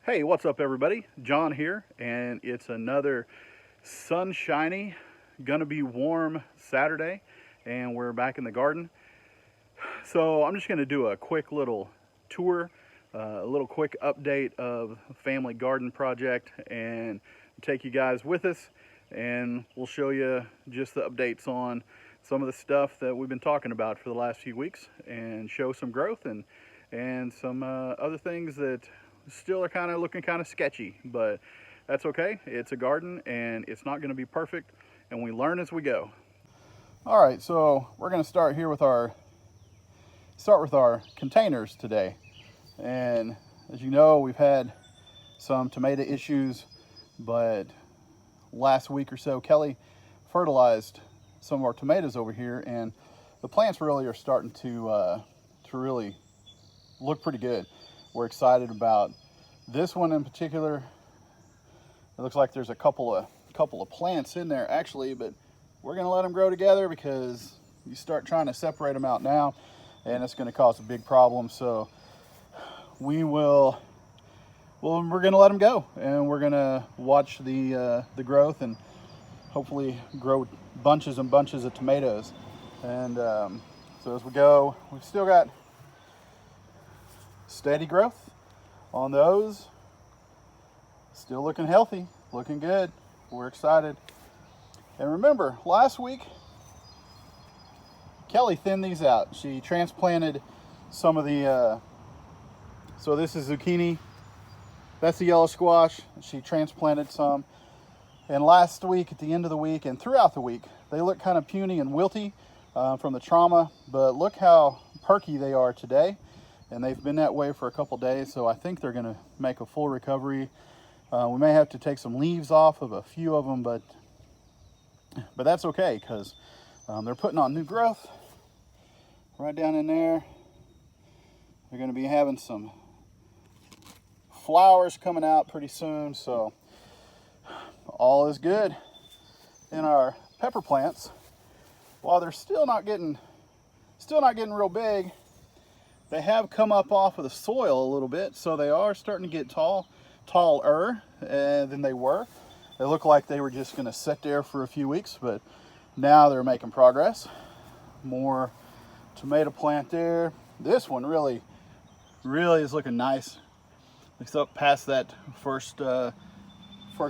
Hey, what's up everybody? John here, and it's another sunshiny, gonna be warm Saturday, and we're back in the garden. So I'm just gonna do a quick little tour, a little quick update of family garden project, and take you guys with us, and we'll show you just the updates on some of the stuff that we've been talking about for the last few weeks, and show some growth and some other things that still are kind of looking kind of sketchy, but that's okay. It's a garden and it's not going to be perfect, and we learn as we go. All right, so we're going to start here with our containers today. And as you know, we've had some tomato issues, but last week or so Kelly fertilized some of our tomatoes over here, and the plants really are starting to really look pretty good. We're excited about this one in particular. It looks like there's a couple of plants in there actually, but we're going to let them grow together because you start trying to separate them out now and it's going to cause a big problem. So we're going to let them go, and we're going to watch the growth and hopefully grow bunches and bunches of tomatoes. And so as we go, we've still got steady growth on those. Still looking healthy, looking good. We're excited. And remember, last week Kelly thinned these out. She transplanted some of the so this is zucchini, that's the yellow squash. She transplanted some, and last week, at the end of the week and throughout the week, they look kind of puny and wilty from the trauma, but look how perky they are today. And they've been that way for a couple days, so I think they're going to make a full recovery. We may have to take some leaves off of a few of them, but that's okay, because they're putting on new growth right down in there. They're going to be having some flowers coming out pretty soon, so all is good. In our pepper plants, while they're still not getting real big, they have come up off of the soil a little bit, so they are starting to get taller than they were. They look like they were just going to sit there for a few weeks, but now they're making progress. More tomato plant there. This one really is looking nice. It's up past that first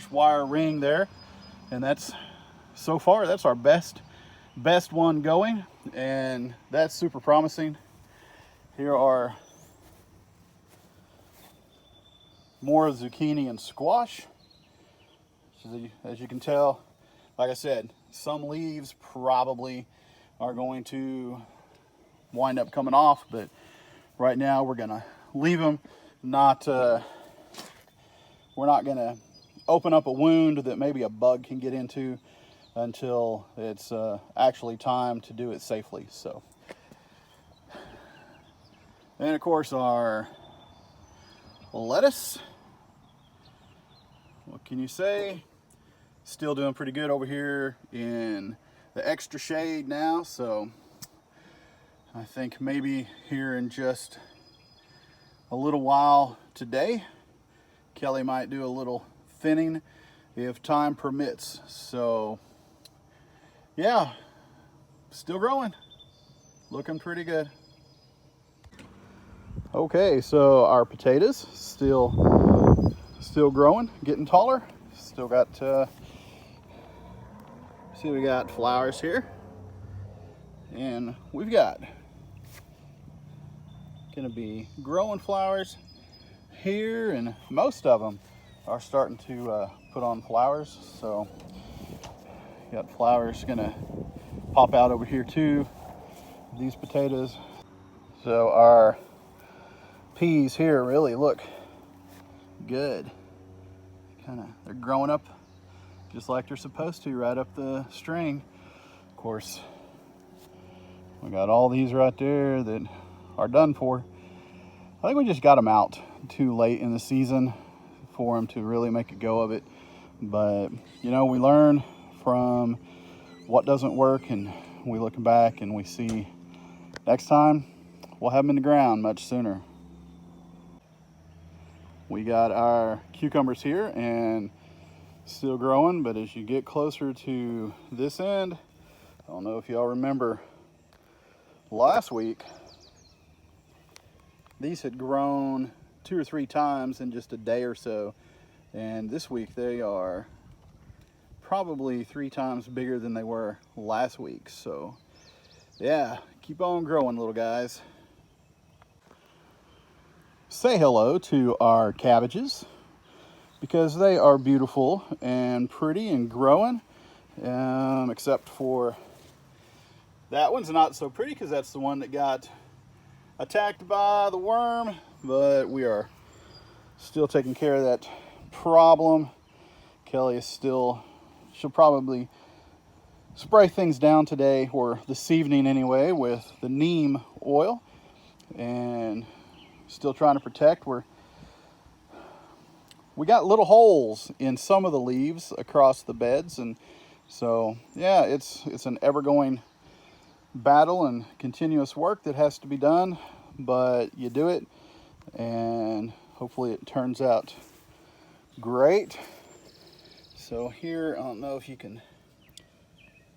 wire ring there, and that's so far that's our best one going, and that's super promising. Here are more zucchini and squash. As you can tell, like I said, some leaves probably are going to wind up coming off, but right now we're gonna leave them. We're not gonna open up a wound that maybe a bug can get into until it's actually time to do it safely. So. And of course our lettuce, what can you say? Still doing pretty good over here in the extra shade now, so I think maybe here in just a little while today, Kelly might do a little thinning if time permits. So yeah, still growing, looking pretty good. Okay, so our potatoes still growing, getting taller. Still got see, we got flowers here, and we've got gonna be growing flowers here, and most of them are starting to put on flowers. So got flowers gonna pop out over here too, these potatoes. So our peas here really look good. They're growing up just like they're supposed to, right up the string. Of course, we got all these right there that are done for. I think we just got them out too late in the season for them to really make a go of it. But you know, we learn from what doesn't work, and we look back and we see next time we'll have them in the ground much sooner. We got our cucumbers here and still growing, but as you get closer to this end, I don't know if y'all remember last week, these had grown 2 or 3 times in just a day or so, and this week they are probably 3 times bigger than they were last week. So yeah, keep on growing, little guys. Say hello to our cabbages, because they are beautiful and pretty and growing, except for that one's not so pretty because that's the one that got attacked by the worm, but we are still taking care of that problem. Kelly is still, she'll probably spray things down today, or this evening anyway, with the neem oil, and still trying to protect. We got little holes in some of the leaves across the beds, and so yeah, it's an ever-going battle and continuous work that has to be done, but you do it and hopefully it turns out great. So here, I don't know if you can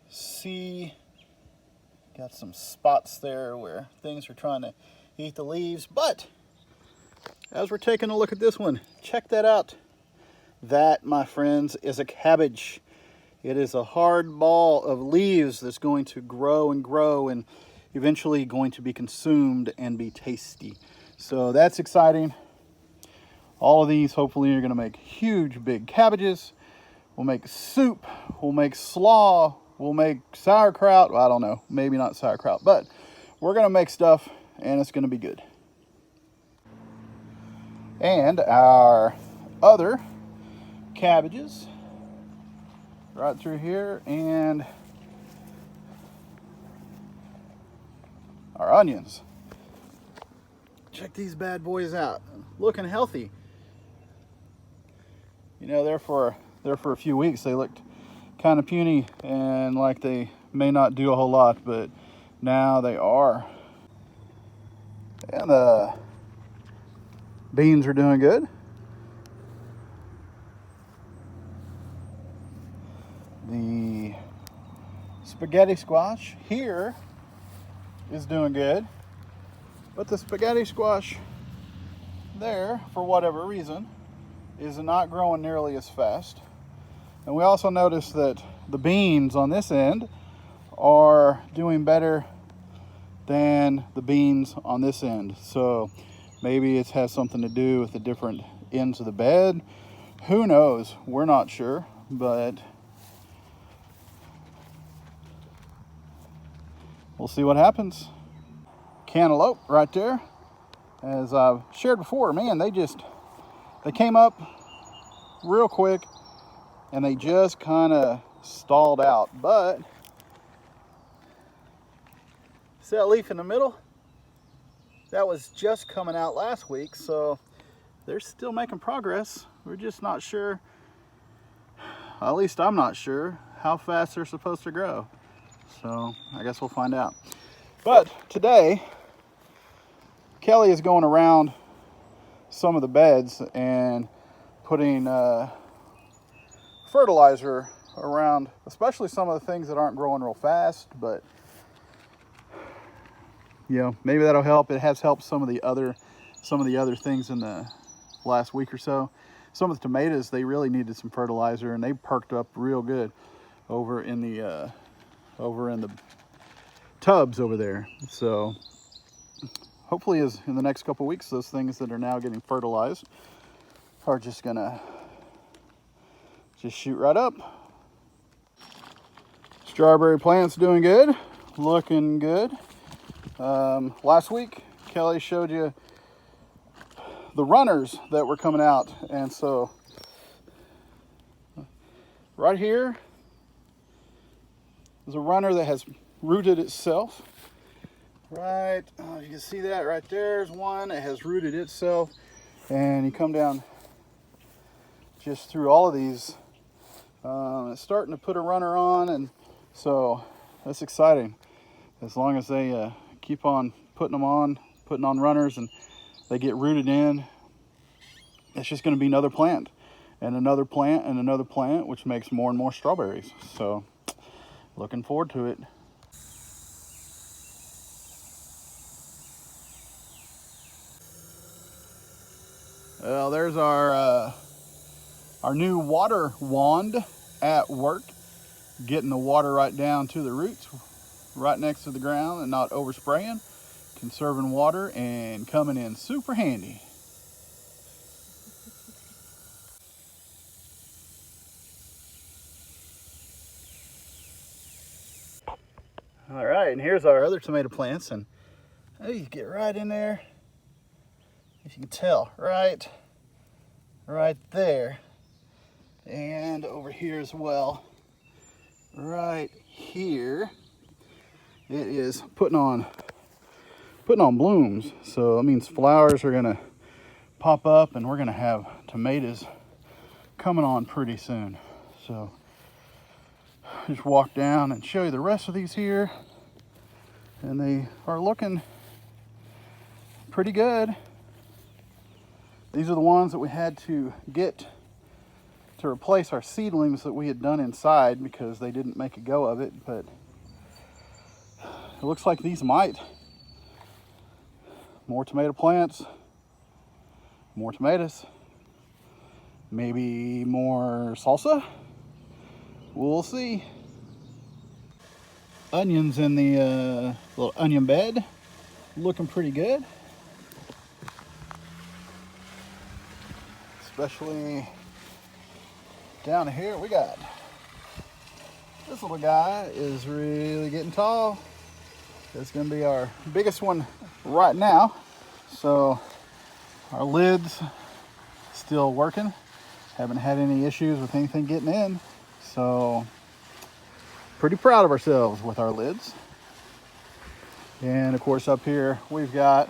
see, got some spots there where things are trying to eat the leaves, but as we're taking a look at this one, check that out. That, my friends, is a cabbage. It is a hard ball of leaves that's going to grow and grow and eventually going to be consumed and be tasty. So that's exciting. All of these hopefully are going to make huge big cabbages. We'll make soup, we'll make slaw, we'll make sauerkraut. Well, I don't know, maybe not sauerkraut, but we're going to make stuff and it's going to be good. And our other cabbages right through here, and our onions. Check these bad boys out, looking healthy. You know, there for a few weeks they looked kind of puny and like they may not do a whole lot, but now they are. And the beans are doing good. The spaghetti squash here is doing good, but the spaghetti squash there, for whatever reason, is not growing nearly as fast. And we also noticed that the beans on this end are doing better than the beans on this end. So maybe it has something to do with the different ends of the bed. Who knows? We're not sure, but we'll see what happens. Cantaloupe right there. As I've shared before, man, they came up real quick and they just kind of stalled out. But see that leaf in the middle? That was just coming out last week, so they're still making progress. We're just not sure, at least I'm not sure, how fast they're supposed to grow. So I guess we'll find out. But today, Kelly is going around some of the beds and putting fertilizer around, especially some of the things that aren't growing real fast, but you know, maybe that'll help. It has helped some of the other things in the last week or so. Some of the tomatoes, they really needed some fertilizer and they perked up real good over in the tubs over there. So hopefully in the next couple weeks, those things that are now getting fertilized are just gonna shoot right up. Strawberry plant's doing good, looking good. Last week, Kelly showed you the runners that were coming out, and so right here is a runner that has rooted itself. Right, you can see that right there's one that has rooted itself, and you come down just through all of these. It's starting to put a runner on, and so that's exciting. As long as they keep on putting on runners and they get rooted in, it's just going to be another plant and another plant and another plant, which makes more and more strawberries. So looking forward to it. Well, there's our new water wand at work, getting the water right down to the roots, right next to the ground, and not overspraying, conserving water, and coming in super handy. All right, and here's our other tomato plants, and oh, you get right in there, if you can tell, right there, and over here as well, right here. It is putting on blooms, so that means flowers are gonna pop up, and we're gonna have tomatoes coming on pretty soon. So just walk down and show you the rest of these here, and they are looking pretty good. These are the ones that we had to get to replace our seedlings that we had done inside because they didn't make a go of it, but it looks like these might. More tomato plants, more tomatoes, maybe more salsa. We'll see. Onions in the little onion bed, looking pretty good. Especially down here, we got this little guy is really getting tall. It's gonna be our biggest one right now. So our lid's still working. Haven't had any issues with anything getting in. So pretty proud of ourselves with our lids. And of course up here we've got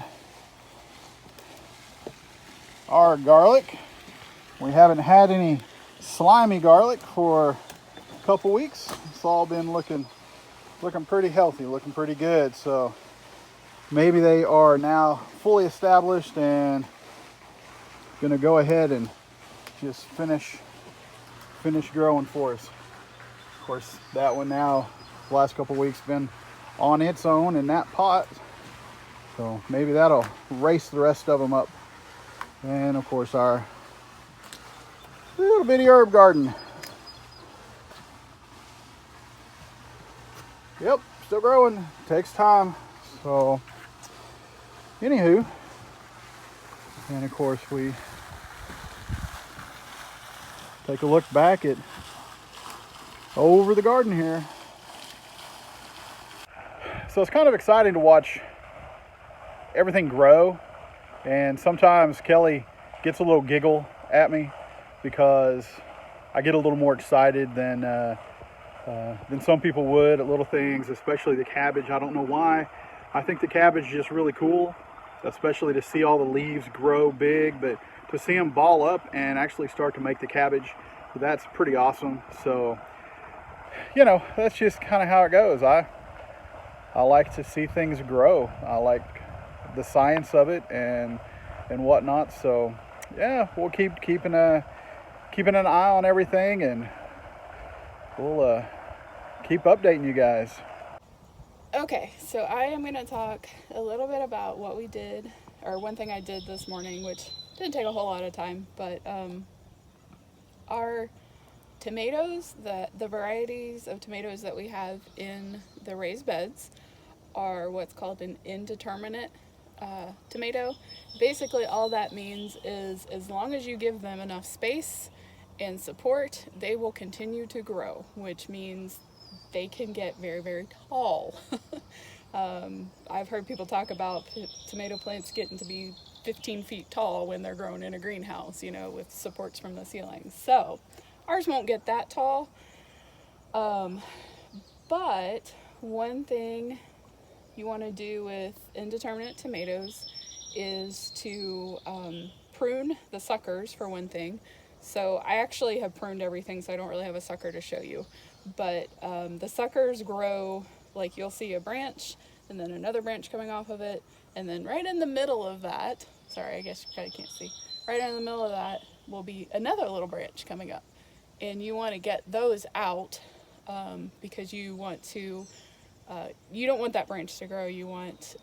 our garlic. We haven't had any slimy garlic for a couple weeks. It's all been looking pretty healthy, looking pretty good. So maybe they are now fully established and gonna go ahead and just finish growing for us. Of course, that one now, the last couple weeks, been on its own in that pot. So maybe that'll race the rest of them up. And of course our little bitty herb garden. Yep, still growing, takes time. So anywho, and of course we take a look back at over the garden here. So it's kind of exciting to watch everything grow, and sometimes Kelly gets a little giggle at me because I get a little more excited than some people would at little things, especially the cabbage. I don't know why. I think the cabbage is just really cool, especially to see all the leaves grow big, but to see them ball up and actually start to make the cabbage, that's pretty awesome. So, you know, that's just kind of how it goes. I like to see things grow. I like the science of it and whatnot. So yeah, we'll keeping an eye on everything, and we'll keep updating you guys. Okay, so I am going to talk a little bit about what we did, or one thing I did this morning, which didn't take a whole lot of time, but our tomatoes, the varieties of tomatoes that we have in the raised beds are what's called an indeterminate tomato. Basically all that means is as long as you give them enough space and support, they will continue to grow, which means they can get very, very tall. I've heard people talk about tomato plants getting to be 15 feet tall when they're grown in a greenhouse, you know, with supports from the ceiling. So ours won't get that tall. But one thing you want to do with indeterminate tomatoes is to prune the suckers, for one thing. So I actually have pruned everything, so I don't really have a sucker to show you. But the suckers grow, like you'll see a branch and then another branch coming off of it, and then right in the middle of that, sorry, I guess you probably can't see, right in the middle of that will be another little branch coming up. And you want to get those out because you want to, you don't want that branch to grow. You want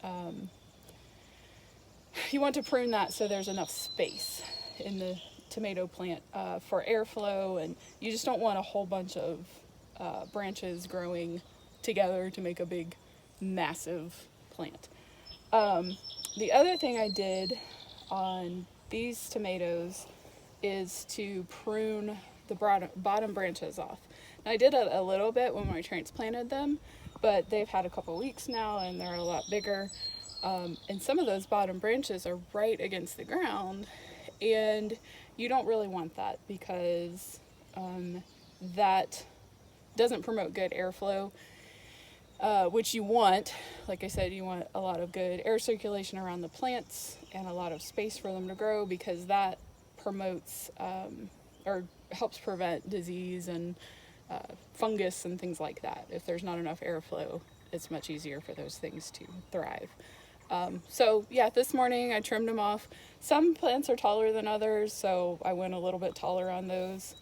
to prune that so there's enough space in the tomato plant for airflow, and you just don't want a whole bunch of branches growing together to make a big, massive plant. The other thing I did on these tomatoes is to prune the bottom branches off. Now, I did it a little bit when I transplanted them, but they've had a couple weeks now and they're a lot bigger. And some of those bottom branches are right against the ground, and you don't really want that because that doesn't promote good airflow, which you want. Like I said, you want a lot of good air circulation around the plants and a lot of space for them to grow, because that promotes or helps prevent disease and fungus and things like that. If there's not enough airflow, it's much easier for those things to thrive. So yeah, this morning I trimmed them off. Some plants are taller than others, so I went a little bit taller on those.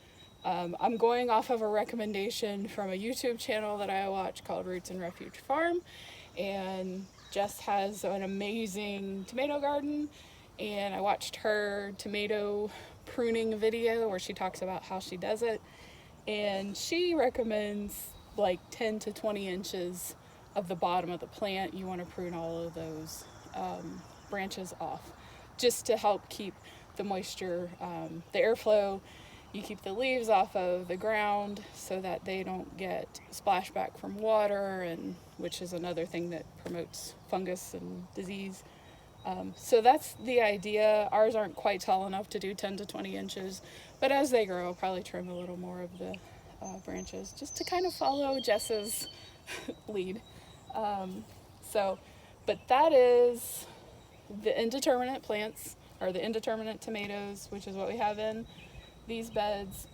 I'm going off of a recommendation from a YouTube channel that I watch called Roots And Refuge Farm, and Jess has an amazing tomato garden, and I watched her tomato pruning video where she talks about how she does it, and she recommends like 10 to 20 inches of the bottom of the plant. You want to prune all of those branches off just to help keep the moisture, the airflow. You keep the leaves off of the ground so that they don't get splashback from water, and which is another thing that promotes fungus and disease. So that's the idea. Ours aren't quite tall enough to do 10 to 20 inches, but as they grow, I'll probably trim a little more of the branches just to kind of follow Jess's lead. But that is the indeterminate plants, or the indeterminate tomatoes, which is what we have in these beds.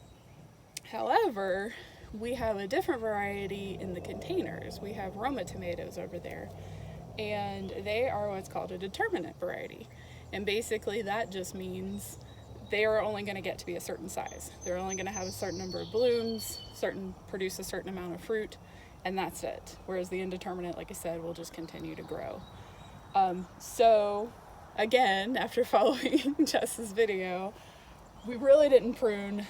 However, we have a different variety in the containers. We have Roma tomatoes over there, and they are what's called a determinate variety. And basically that just means they are only going to get to be a certain size. They're only going to have a certain number of blooms, produce a certain amount of fruit, and that's it. Whereas the indeterminate, like I said, will just continue to grow. So again, after following Jess's video, we really didn't prune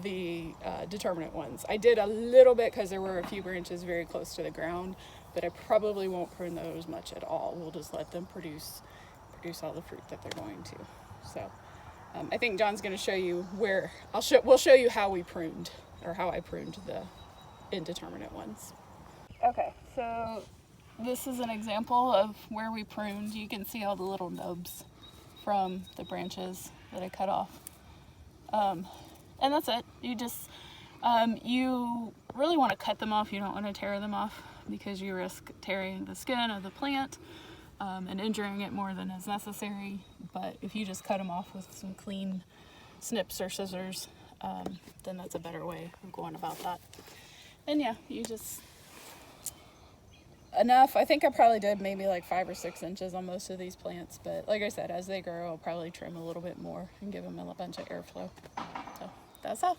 the determinate ones. I did a little bit because there were a few branches very close to the ground, but I probably won't prune those much at all. We'll just let them produce all the fruit that they're going to. So I think John's going to show you where we'll show you how we pruned, or how I pruned the indeterminate ones. Okay, so this is an example of where we pruned. You can see all the little nubs from the branches that I cut off. And that's it. You just, you really want to cut them off. You don't want to tear them off because you risk tearing the skin of the plant and injuring it more than is necessary. But if you just cut them off with some clean snips or scissors, then that's a better way of going about that. And yeah, you just, enough. I think I probably did maybe like 5 or 6 inches on most of these plants, but like I said, as they grow, I'll probably trim a little bit more and give them a bunch of airflow. So that's all.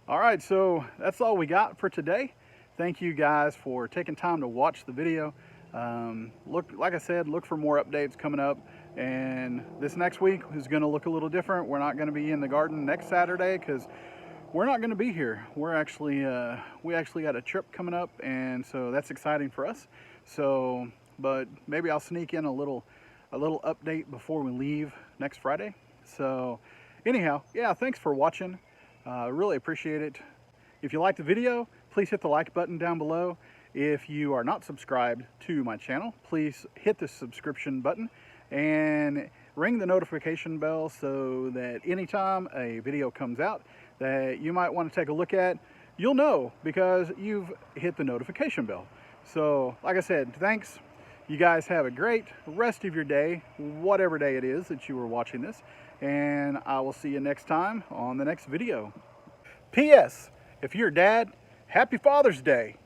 All right, so that's all we got for today. Thank you guys for taking time to watch the video. Like I said, look for more updates coming up, and this next week is going to look a little different. We're not going to be in the garden next Saturday because we're not going to be here. We're actually we actually got a trip coming up, and so that's exciting for us. So, but maybe I'll sneak in a little update before we leave next Friday. So anyhow, yeah, thanks for watching. Really appreciate it. If you liked the video, please hit the like button down below. If you are not subscribed to my channel, please hit the subscription button and ring the notification bell so that anytime a video comes out that you might want to take a look at, you'll know because you've hit the notification bell. So like I said, thanks. You guys have a great rest of your day, whatever day it is that you are watching this, and I will see you next time on the next video. P.S. If you're a dad, happy Father's Day.